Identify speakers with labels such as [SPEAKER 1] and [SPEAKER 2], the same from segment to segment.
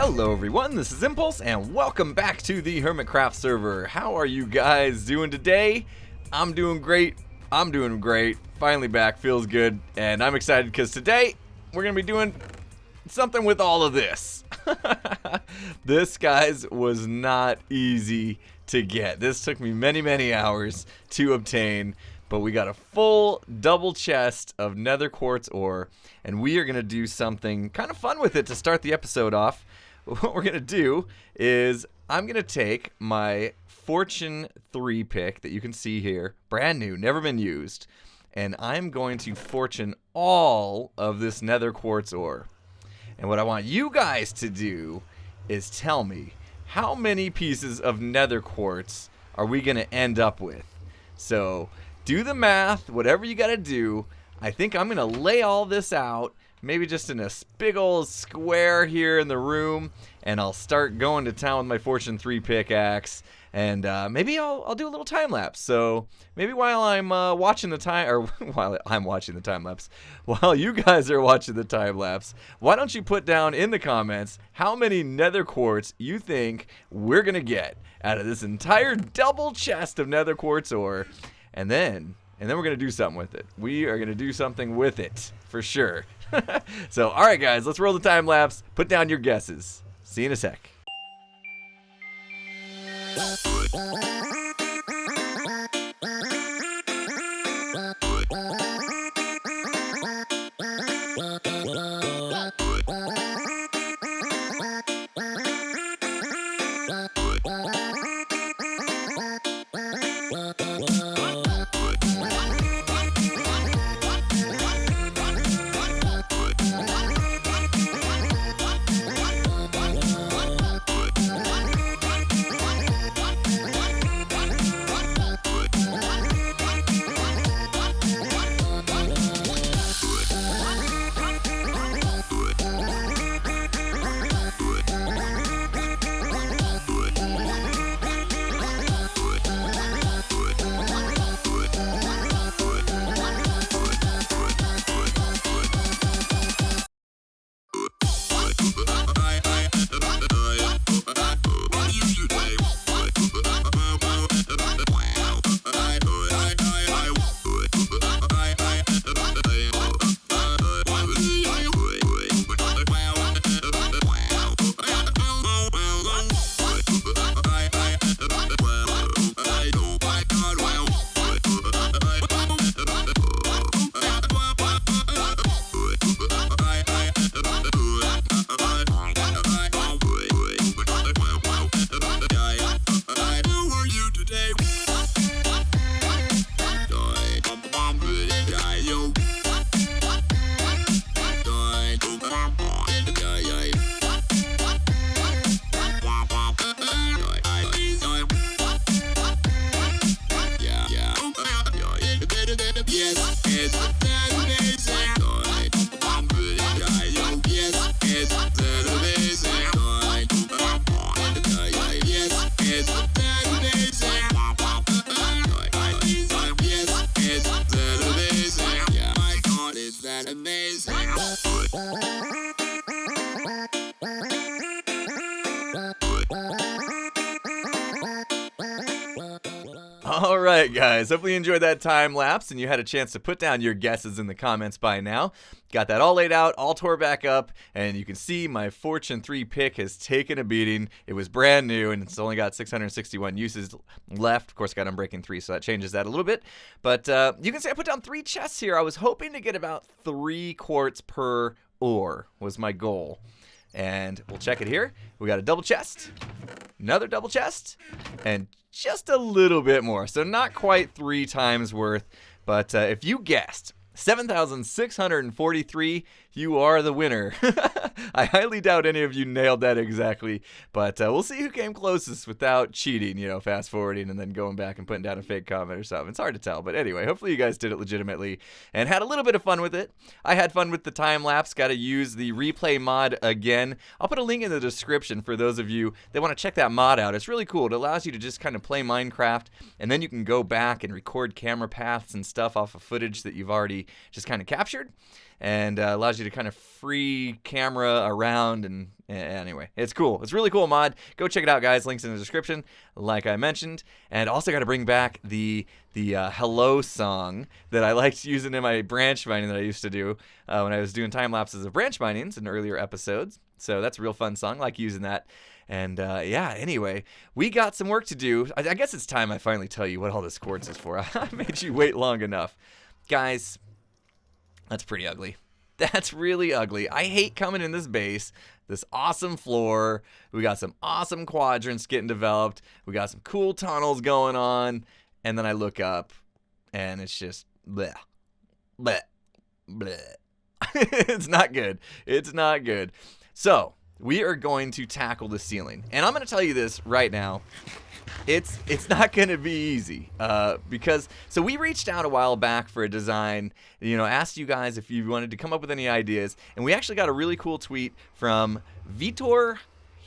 [SPEAKER 1] Hello everyone, this is Impulse and welcome back to the Hermitcraft server. How are you guys doing today? I'm doing great. Finally back, feels good, and I'm excited because today we're gonna be doing something with all of this. This, guys, was not easy to get. This took me many hours to obtain, but we got a full double chest of nether quartz ore, and we are gonna do something kind of fun with it to start the episode off. What we're gonna do is I'm gonna take my Fortune 3 pick that you can see here, brand new, never been used, and I'm going to fortune all of this nether quartz ore. And what I want you guys to do is tell me how many pieces of nether quartz are we gonna end up with. So do the math, whatever you gotta do. I think I'm gonna lay all this out, maybe just in a big old square here in the room, and I'll start going to town with my Fortune 3 pickaxe, and maybe I'll do a little time lapse. So maybe while I'm watching the time, or while I'm watching the time lapse, while you guys are watching the time lapse, why don't you put down in the comments how many nether quartz you think we're gonna get out of this entire double chest of nether quartz ore, and then we're gonna do something with it. We are gonna do something with it for sure. So, all right, guys, let's roll the time lapse. Put down your guesses. See you in a sec. Alright, guys, hopefully you enjoyed that time lapse and you had a chance to put down your guesses in the comments by now. Got that all laid out, all tore back up, and you can see my Fortune 3 pick has taken a beating. It was brand new and it's only got 661 uses left. Of course, got Unbreaking 3, so that changes that a little bit. But you can see I put down 3 chests here. I was hoping to get about 3 quartz per ore was my goal. And we'll check it here. We got a double chest, another double chest, and just a little bit more. So not quite 3 times worth, but if you guessed 7,643, you are the winner. I highly doubt any of you nailed that exactly, but we'll see who came closest without cheating, you know, fast forwarding and then going back and putting down a fake comment or something. It's hard to tell, but anyway, hopefully you guys did it legitimately and had a little bit of fun with it. I had fun with the time lapse, got to use the replay mod again. I'll put a link in the description for those of you that want to check that mod out. It's really cool. It allows you to just kind of play Minecraft, and then you can go back and record camera paths and stuff off of footage that you've already just kind of captured, and allows you to kind of free camera around. And anyway, it's cool. It's really cool mod. Go check it out, guys. Links in the description, like I mentioned. And also got to bring back the hello song that I liked using in my branch mining that I used to do when I was doing time lapses of branch minings in earlier episodes. So that's a real fun song. I like using that. And yeah, anyway, we got some work to do. I guess it's time I finally tell you what all this quartz is for. I made you wait long enough. Guys, that's pretty ugly. That's really ugly. I hate coming in this base, this awesome floor. We got some awesome quadrants getting developed. We got some cool tunnels going on. And then I look up, and it's just bleh, bleh, bleh. It's not good. It's not good. So we are going to tackle the ceiling. And I'm going to tell you this right now. It's not going to be easy because so we reached out a while back for a design, asked you guys if you wanted to come up with any ideas, and we actually got a really cool tweet from Vitor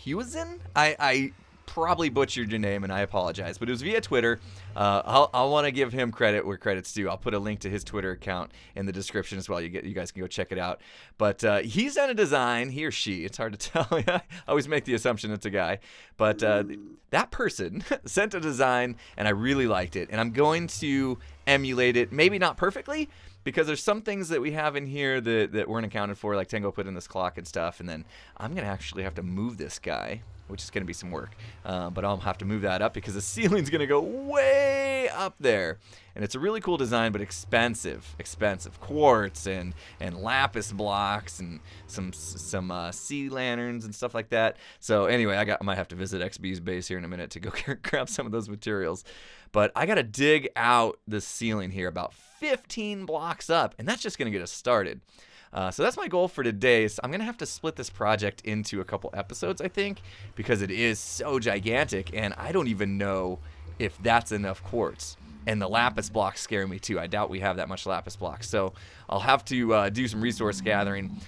[SPEAKER 1] Huizen. I probably butchered your name, and I apologize, but it was via Twitter. I want to give him credit where credit's due. I'll put a link to his Twitter account in the description as well. You guys can go check it out. But he's done a design, he or she. It's hard to tell. I always make the assumption it's a guy. But that person sent a design, and I really liked it. And I'm going to emulate it, maybe not perfectly, because there's some things that we have in here that weren't accounted for, like Tango put in this clock and stuff. And then I'm going to actually have to move this guy, which is going to be some work. But I'll have to move that up because the ceiling's going to go way up there. And it's a really cool design, but expensive. Quartz and lapis blocks and some sea lanterns and stuff like that. So anyway, I might have to visit XB's base here in a minute to go grab some of those materials. But I got to dig out the ceiling here about 15 blocks up, and that's just going to get us started. So that's my goal for today. So I'm going to have to split this project into a couple episodes, I think, because it is so gigantic, and I don't even know if that's enough quartz. And the lapis blocks scare me too. I doubt we have that much lapis blocks. So I'll have to do some resource gathering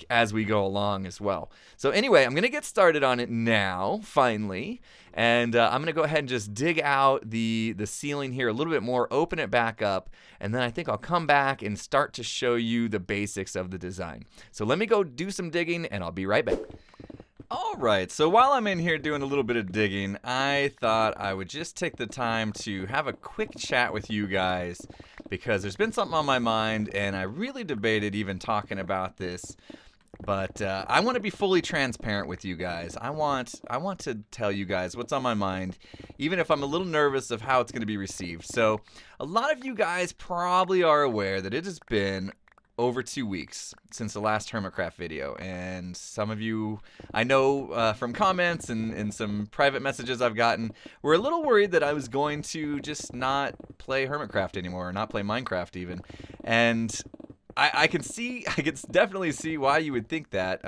[SPEAKER 1] as we go along as well. So anyway, I'm going to get started on it now, finally. And I'm going to go ahead and just dig out the ceiling here a little bit more, open it back up, and then I think I'll come back and start to show you the basics of the design. So let me go do some digging, and I'll be right back. Alright, so while I'm in here doing a little bit of digging, I thought I would just take the time to have a quick chat with you guys because there's been something on my mind and I really debated even talking about this, but I want to be fully transparent with you guys. I want to tell you guys what's on my mind, even if I'm a little nervous of how it's going to be received. So a lot of you guys probably are aware that it has been over 2 weeks since the last Hermitcraft video, and some of you I know from comments and some private messages I've gotten were a little worried that I was going to just not play Hermitcraft anymore, or not play Minecraft even. And I can definitely see why you would think that.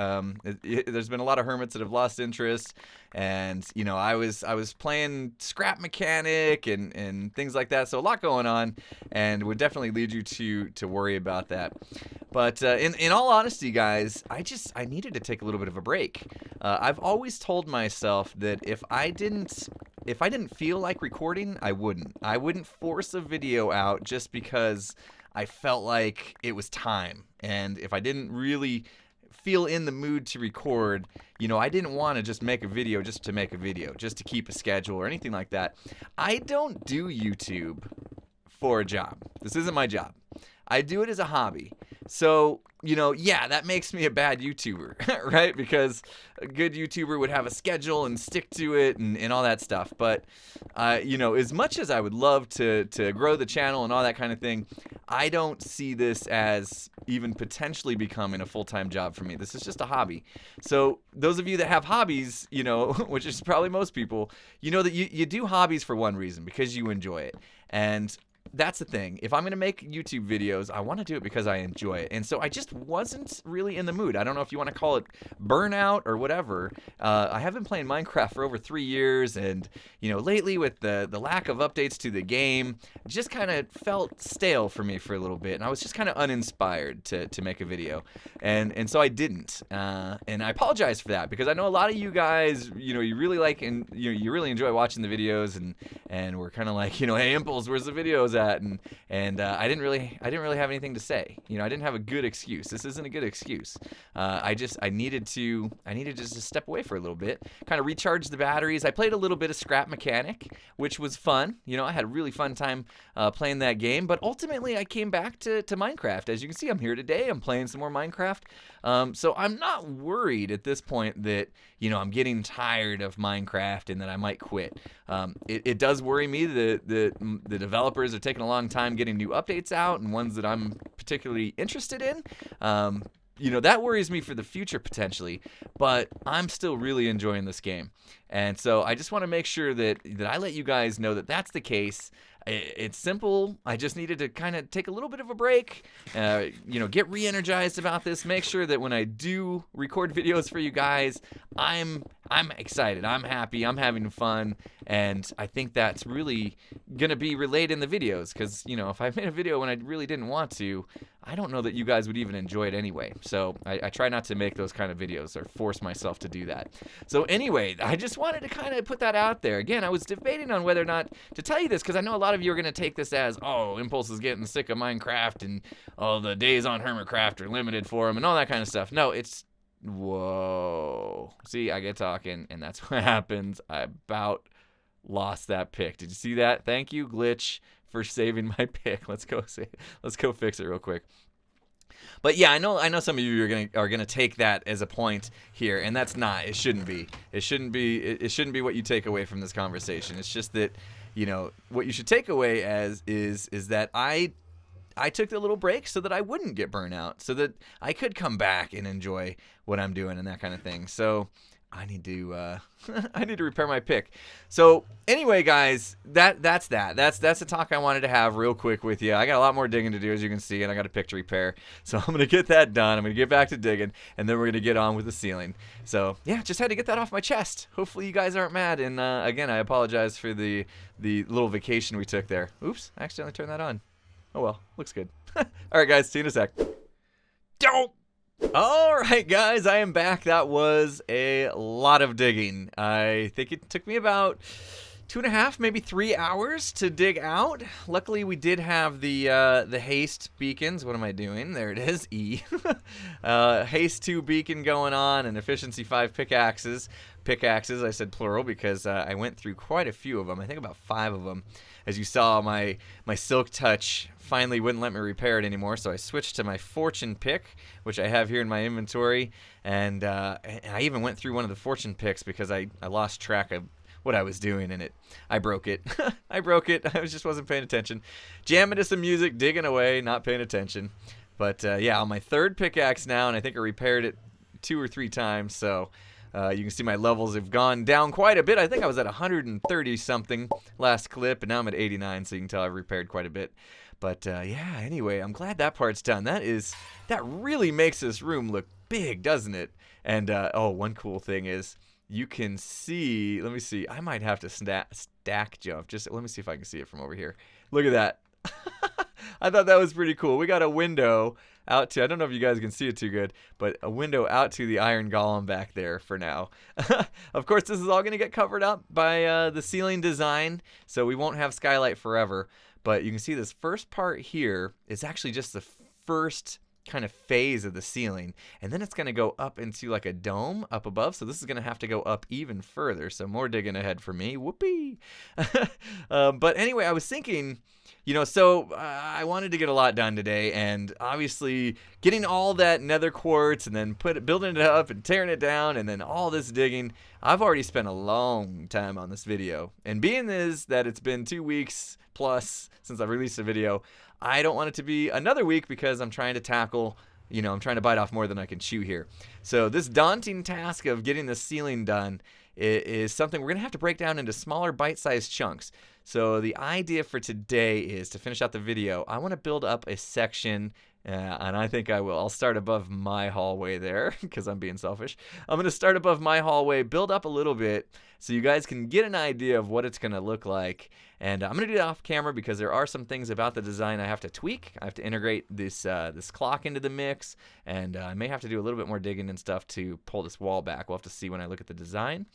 [SPEAKER 1] There's been a lot of hermits that have lost interest, and I was playing scrap mechanic and things like that, so a lot going on, and would definitely lead you to worry about that. But in all honesty, guys, I needed to take a little bit of a break. I've always told myself that if I didn't feel like recording, I wouldn't force a video out just because I felt like it was time. And if I didn't really feel in the mood to record, I didn't want to just make a video just to make a video, just to keep a schedule or anything like that. I don't do YouTube for a job. This isn't my job. I do it as a hobby. So, yeah, that makes me a bad YouTuber, right? Because a good YouTuber would have a schedule and stick to it and all that stuff. But, as much as I would love to grow the channel and all that kind of thing, I don't see this as even potentially becoming a full-time job for me. This is just a hobby. So those of you that have hobbies, which is probably most people, that you do hobbies for one reason, because you enjoy it. And that's the thing. If I'm going to make YouTube videos, I want to do it because I enjoy it. And so I just wasn't really in the mood. I don't know if you want to call it burnout or whatever. I have been playing Minecraft for over 3 years, and lately with the lack of updates to the game, it just kind of felt stale for me for a little bit, and I was just kind of uninspired to make a video. And so I didn't. And I apologize for that, because I know a lot of you guys, you really like and you really enjoy watching the videos, and we're kind of like, hey Impulse, where's the videos at? that, and I didn't really have anything to say. You know, I didn't have a good excuse. This isn't a good excuse. I needed just to step away for a little bit, kind of recharge the batteries. I played a little bit of Scrap Mechanic, which was fun. You know, I had a really fun time playing that game, but ultimately I came back to Minecraft. As you can see, I'm here today. I'm playing some more Minecraft. So I'm not worried at this point that, you know, I'm getting tired of Minecraft and that I might quit. It does worry me that the developers are taking a long time getting new updates out, and ones that I'm particularly interested in. You know, that worries me for the future potentially, but I'm still really enjoying this game. And so I just want to make sure that I let you guys know that that's the case. It's simple. I just needed to kind of take a little bit of a break, you know, get re-energized about this, make sure that when I do record videos for you guys, I'm excited, I'm happy, I'm having fun, and I think that's really going to be relayed in the videos, because, you know, if I made a video when I really didn't want to, I don't know that you guys would even enjoy it anyway. So I try not to make those kind of videos or force myself to do that. So anyway, I just wanted to kind of put that out there. Again, I was debating on whether or not to tell you this, because I know a lot of you are going to take this as, oh, Impulse is getting sick of Minecraft, and oh, the days on Hermitcraft are limited for him, and all that kind of stuff. No, it's, whoa. See, I get talking, and that's what happens. I about lost that pick. Did you see that? Thank you, Glitch, for saving my pick. Let's go fix it real quick. But yeah, I know some of you are gonna take that as a point here, and that's not. It shouldn't be. It shouldn't be what you take away from this conversation. It's just that, you know, what you should take away as is that I took a little break so that I wouldn't get burnt out, so that I could come back and enjoy what I'm doing and that kind of thing. So I need to I need to repair my pick. So anyway, guys, that's the talk I wanted to have real quick with you. I got a lot more digging to do, as you can see, and I got a pick to repair. So I'm gonna get that done. I'm gonna get back to digging, and then we're gonna get on with the ceiling. So yeah, just had to get that off my chest. Hopefully you guys aren't mad. And again, I apologize for the little vacation we took there. Oops, I accidentally turned that on. Oh well, looks good. All right, guys, see you in a sec. Don't. All right, guys, I am back. That was a lot of digging. I think it took me about 2.5, maybe 3 hours to dig out. Luckily, we did have the haste beacons. What am I doing? There it is, E. Haste 2 beacon going on, and efficiency 5 pickaxes. Pickaxes, I said plural because I went through quite a few of them. I think about 5 of them. As you saw, my Silk Touch finally wouldn't let me repair it anymore, so I switched to my Fortune pick, which I have here in my inventory. And I even went through one of the Fortune picks because I lost track of what I was doing in it. I broke it. I broke it. I just wasn't paying attention. Jamming to some music, digging away, not paying attention. But yeah, on my 3rd pickaxe now, and I think I repaired it 2 or 3 times, so you can see my levels have gone down quite a bit. I think I was at 130 something last clip, and now I'm at 89, so you can tell I've repaired quite a bit. But yeah, anyway, I'm glad that part's done. That really makes this room look big, doesn't it? And oh, one cool thing is you can see, let me see, I might have to stack jump. Just let me see if I can see it from over here. Look at that. I thought that was pretty cool. We got a window out to, I don't know if you guys can see it too good, but a window out to the iron golem back there for now. Of course, this is all going to get covered up by the ceiling design, so we won't have skylight forever. But you can see this first part here is actually just the first kind of phase of the ceiling, and then it's going to go up into like a dome up above, so this is going to have to go up even further, so more digging ahead for me. Whoopee. But anyway, I was thinking, you know, so I wanted to get a lot done today, and obviously getting all that nether quartz and then building it up and tearing it down and then all this digging, I've already spent a long time on this video. And being is that it's been 2 weeks plus since I've released a video, I don't want it to be another week because I'm trying to tackle, you know, I'm trying to bite off more than I can chew here. So this daunting task of getting the ceiling done is something we're going to have to break down into smaller bite-sized chunks. So the idea for today is to finish out the video. I want to build up a section, and I think I will. I'll start above my hallway there because I'm being selfish. I'm going to start above my hallway, build up a little bit so you guys can get an idea of what it's going to look like. And I'm going to do it off camera because there are some things about the design I have to tweak. I have to integrate this clock into the mix, and I may have to do a little bit more digging and stuff to pull this wall back. We'll have to see when I look at the design.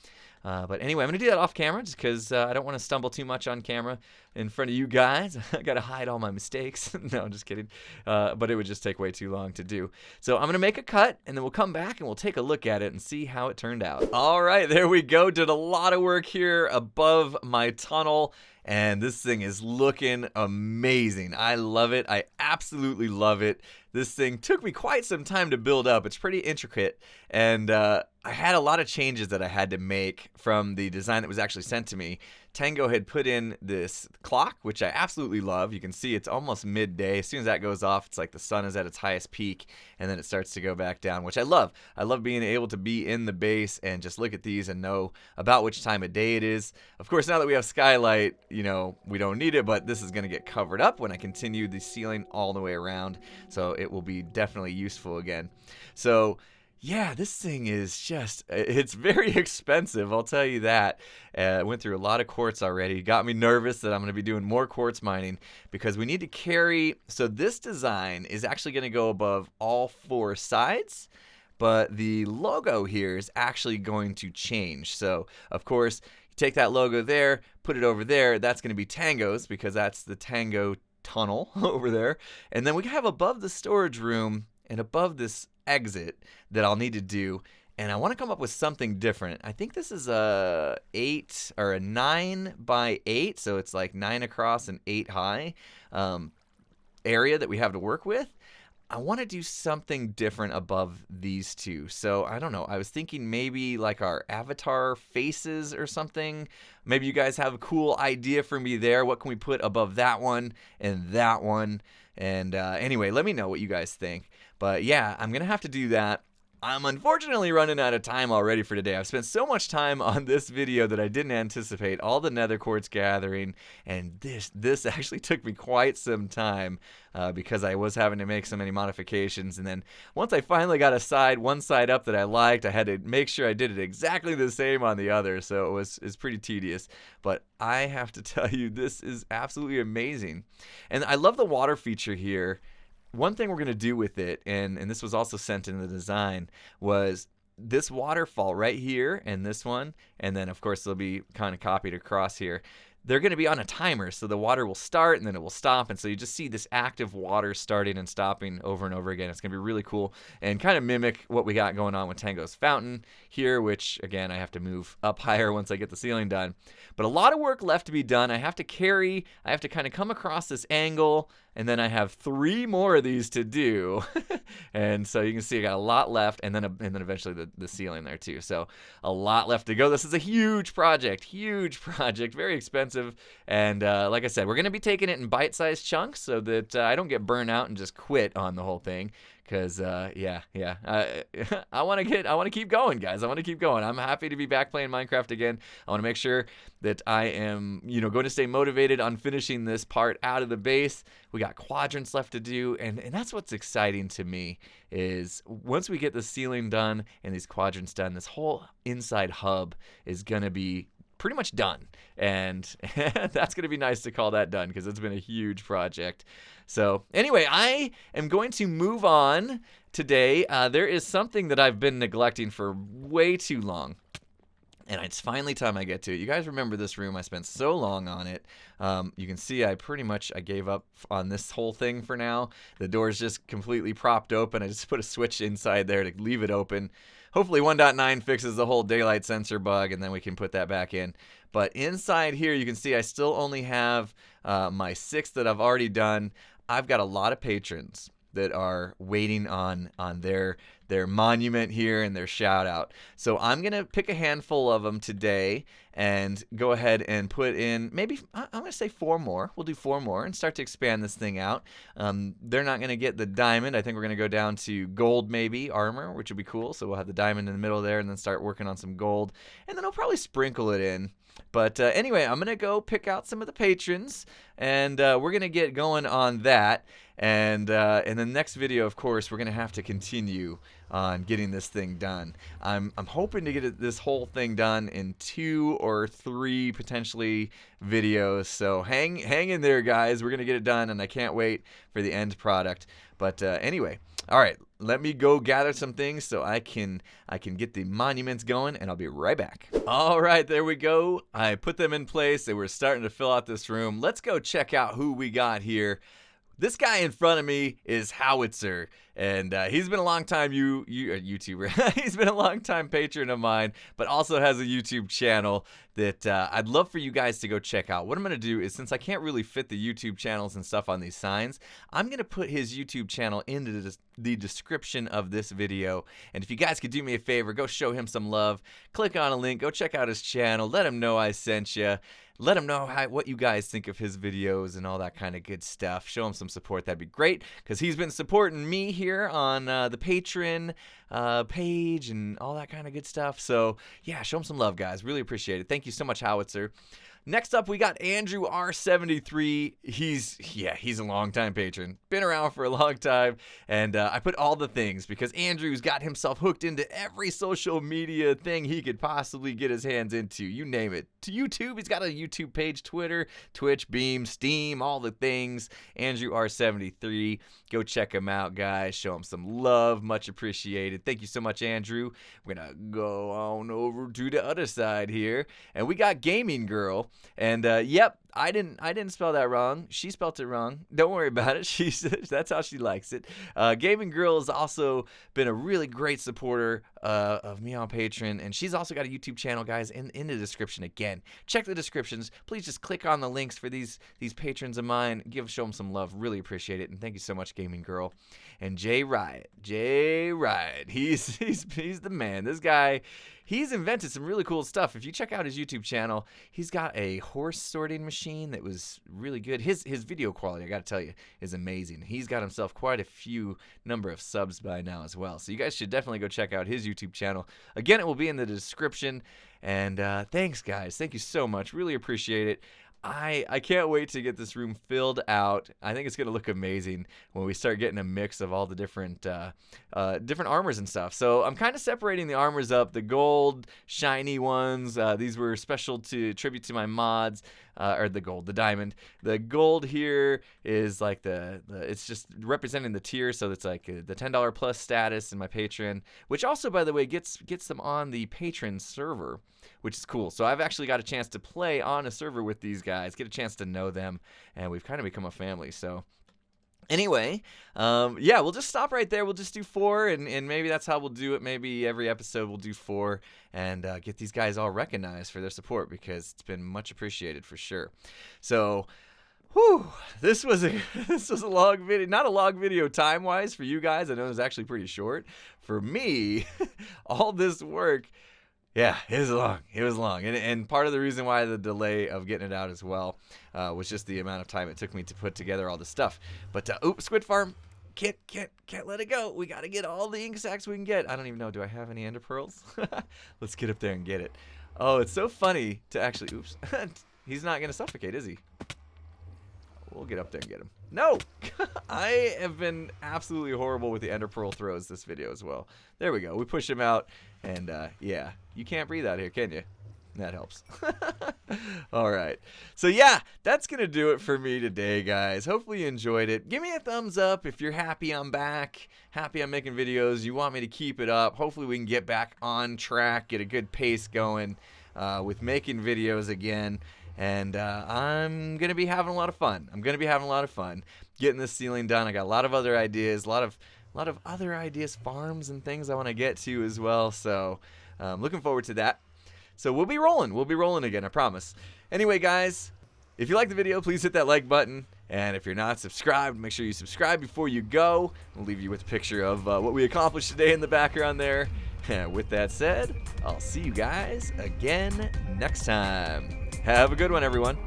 [SPEAKER 1] But anyway, I'm going to do that off camera just because I don't want to stumble too much on camera in front of you guys. I got to hide all my mistakes. No, I'm just kidding. But it would just take way too long to do. So I'm going to make a cut, and then we'll come back and we'll take a look at it and see how it turned out. All right, there we go. Did a lot of work here above my tunnel. And this thing is looking amazing. I love it. I absolutely love it. This thing took me quite some time to build up. It's pretty intricate. And I had a lot of changes that I had to make from the design that was actually sent to me. Tango had put in this clock, which I absolutely love. You can see it's almost midday. As soon as that goes off, it's like the sun is at its highest peak, and then it starts to go back down, which I love. I love being able to be in the base and just look at these and know about which time of day it is. Of course, now that we have skylight, you know, we don't need it, but this is going to get covered up when I continue the ceiling all the way around, so it will be definitely useful again. So yeah, this thing is just, it's very expensive, I'll tell you that. I went through a lot of quartz already. Got me nervous that I'm going to be doing more quartz mining because we need to carry, so this design is actually going to go above all 4 sides, but the logo here is actually going to change. So, of course, you take that logo there, put it over there, that's going to be Tango's because that's the Tango tunnel over there. And then we have above the storage room and above this exit that I'll need to do, and I want to come up with something different. I think this is a 8 or a 9 by 8, so it's like 9 across and 8 high area that we have to work with. I want to do something different above these two. So I don't know. I was thinking maybe like our avatar faces or something. Maybe you guys have a cool idea for me there. What can we put above that one and that one? And anyway, let me know what you guys think. But yeah, I'm going to have to do that. I'm unfortunately running out of time already for today. I've spent so much time on this video that I didn't anticipate, all the nether quartz gathering, and this actually took me quite some time because I was having to make so many modifications. And then once I finally got one side up that I liked, I had to make sure I did it exactly the same on the other, so it's pretty tedious. But I have to tell you, this is absolutely amazing. And I love the water feature here. One thing we're going to do with it, and this was also sent in the design, was this waterfall right here and this one, and then of course they'll be kind of copied across here. They're going to be on a timer, so the water will start and then it will stop, and so you just see this active water starting and stopping over and over again. It's going to be really cool and kind of mimic what we got going on with Tango's fountain here, which again I have to move up higher once I get the ceiling done. But a lot of work left to be done. I have to kind of come across this angle, and then I have 3 more of these to do. And so you can see I got a lot left, and then eventually the ceiling there too. So a lot left to go. This is a huge project, very expensive. And like I said, we're going to be taking it in bite-sized chunks so that I don't get burnt out and just quit on the whole thing. Because I want to keep going, guys. I want to keep going. I'm happy to be back playing Minecraft again. I want to make sure that I am, going to stay motivated on finishing this part out of the base. We got quadrants left to do, and that's what's exciting to me is once we get the ceiling done and these quadrants done, this whole inside hub is going to be pretty much done, and that's going to be nice to call that done because it's been a huge project. So anyway, I am going to move on today. There is something that I've been neglecting for way too long, and it's finally time I get to it. You guys remember this room? I spent so long on it. You can see I gave up on this whole thing for now. The door's just completely propped open. I just put a switch inside there to leave it open. Hopefully 1.9 fixes the whole daylight sensor bug, and then we can put that back in. But inside here, you can see I still only have my 6 that I've already done. I've got a lot of patrons that are waiting on their monument here and their shout out. So I'm going to pick a handful of them today and go ahead and put in maybe, I'm going to say 4 more. We'll do 4 more and start to expand this thing out. They're not going to get the diamond. I think we're going to go down to gold maybe, armor, which would be cool. So we'll have the diamond in the middle there and then start working on some gold. And then I'll probably sprinkle it in. But anyway, I'm going to go pick out some of the patrons, and we're going to get going on that. And in the next video, of course, we're going to have to continue on getting this thing done. I'm hoping to get this whole thing done in 2 or 3 potentially videos. So hang in there, guys. We're going to get it done, and I can't wait for the end product. But anyway, all right, let me go gather some things so I can get the monuments going, and I'll be right back. All right, there we go. I put them in place. They were starting to fill out this room. Let's go check out who we got here. This guy in front of me is Howitzer, and he's been a long time YouTuber. He's been a long time patron of mine, but also has a YouTube channel that I'd love for you guys to go check out. What I'm going to do is, since I can't really fit the YouTube channels and stuff on these signs, I'm going to put his YouTube channel into the description of this video. And if you guys could do me a favor, go show him some love. Click on a link, go check out his channel, let him know I sent you. Let him know what you guys think of his videos and all that kind of good stuff. Show him some support. That'd be great, because he's been supporting me here on the Patron page and all that kind of good stuff. So, yeah, show him some love, guys. Really appreciate it. Thank you so much, Howitzer. Next up, we got Andrew R73. He's a long-time patron. Been around for a long time. And I put all the things because Andrew's got himself hooked into every social media thing he could possibly get his hands into. You name it. To YouTube, he's got a YouTube page, Twitter, Twitch, Beam, Steam, all the things. Andrew R73. Go check him out, guys. Show him some love. Much appreciated. Thank you so much, Andrew. We're going to go on over to the other side here. And we got Gaming Girl. And yep, I didn't spell that wrong. She spelled it wrong. Don't worry about it. That's how she likes it. Gaming Girl has also been a really great supporter of me on Patreon, and she's also got a YouTube channel, guys, in the description. Again, check the descriptions. Please just click on the links for these patrons of mine. Show them some love. Really appreciate it, and thank you so much, Gaming Girl. And jayRiott, he's the man. This guy. He's invented some really cool stuff. If you check out his YouTube channel, he's got a horse sorting machine that was really good. His video quality, I got to tell you, is amazing. He's got himself quite a few number of subs by now as well. So you guys should definitely go check out his YouTube channel. Again, it will be in the description. And thanks, guys. Thank you so much. Really appreciate it. I can't wait to get this room filled out. I think it's going to look amazing when we start getting a mix of all the different armors and stuff. So I'm kind of separating the armors up. The gold, shiny ones, these were special to tribute to my mods, or the diamond. The gold here is like it's just representing the tier, so it's like the $10 plus status in my Patreon, which also, by the way, gets them on the Patron server, which is cool. So I've actually got a chance to play on a server with these guys, get a chance to know them, and we've kind of become a family. So anyway, yeah, we'll just stop right there. We'll just do 4, and maybe that's how we'll do it. Maybe every episode we'll do 4 and get these guys all recognized for their support, because it's been much appreciated for sure. So, whew, this was a long video. Not a long video time-wise for you guys. I know it was actually pretty short. For me, all this work, yeah, it was long. It was long. And part of the reason why the delay of getting it out as well was just the amount of time it took me to put together all this stuff. But, oops, Squid Farm, can't let it go. We got to get all the ink sacs we can get. I don't even know. Do I have any ender pearls? Let's get up there and get it. Oh, it's so funny to actually, oops. He's not going to suffocate, is he? We'll get up there and get him. No! I have been absolutely horrible with the ender pearl throws this video as well. There we go. We push him out, and yeah, you can't breathe out here, can you? That helps. All right. So yeah, that's going to do it for me today, guys. Hopefully you enjoyed it. Give me a thumbs up if you're happy I'm back, happy I'm making videos. You want me to keep it up. Hopefully we can get back on track, get a good pace going with making videos again. And I'm going to be having a lot of fun. Getting this ceiling done. I got a lot of other ideas, a lot of other ideas, farms and things I want to get to as well. So looking forward to that. So we'll be rolling again, I promise. Anyway, guys, if you like the video, please hit that like button. And if you're not subscribed, make sure you subscribe before you go. I'll leave you with a picture of what we accomplished today in the background there. With that said, I'll see you guys again next time. Have a good one, everyone.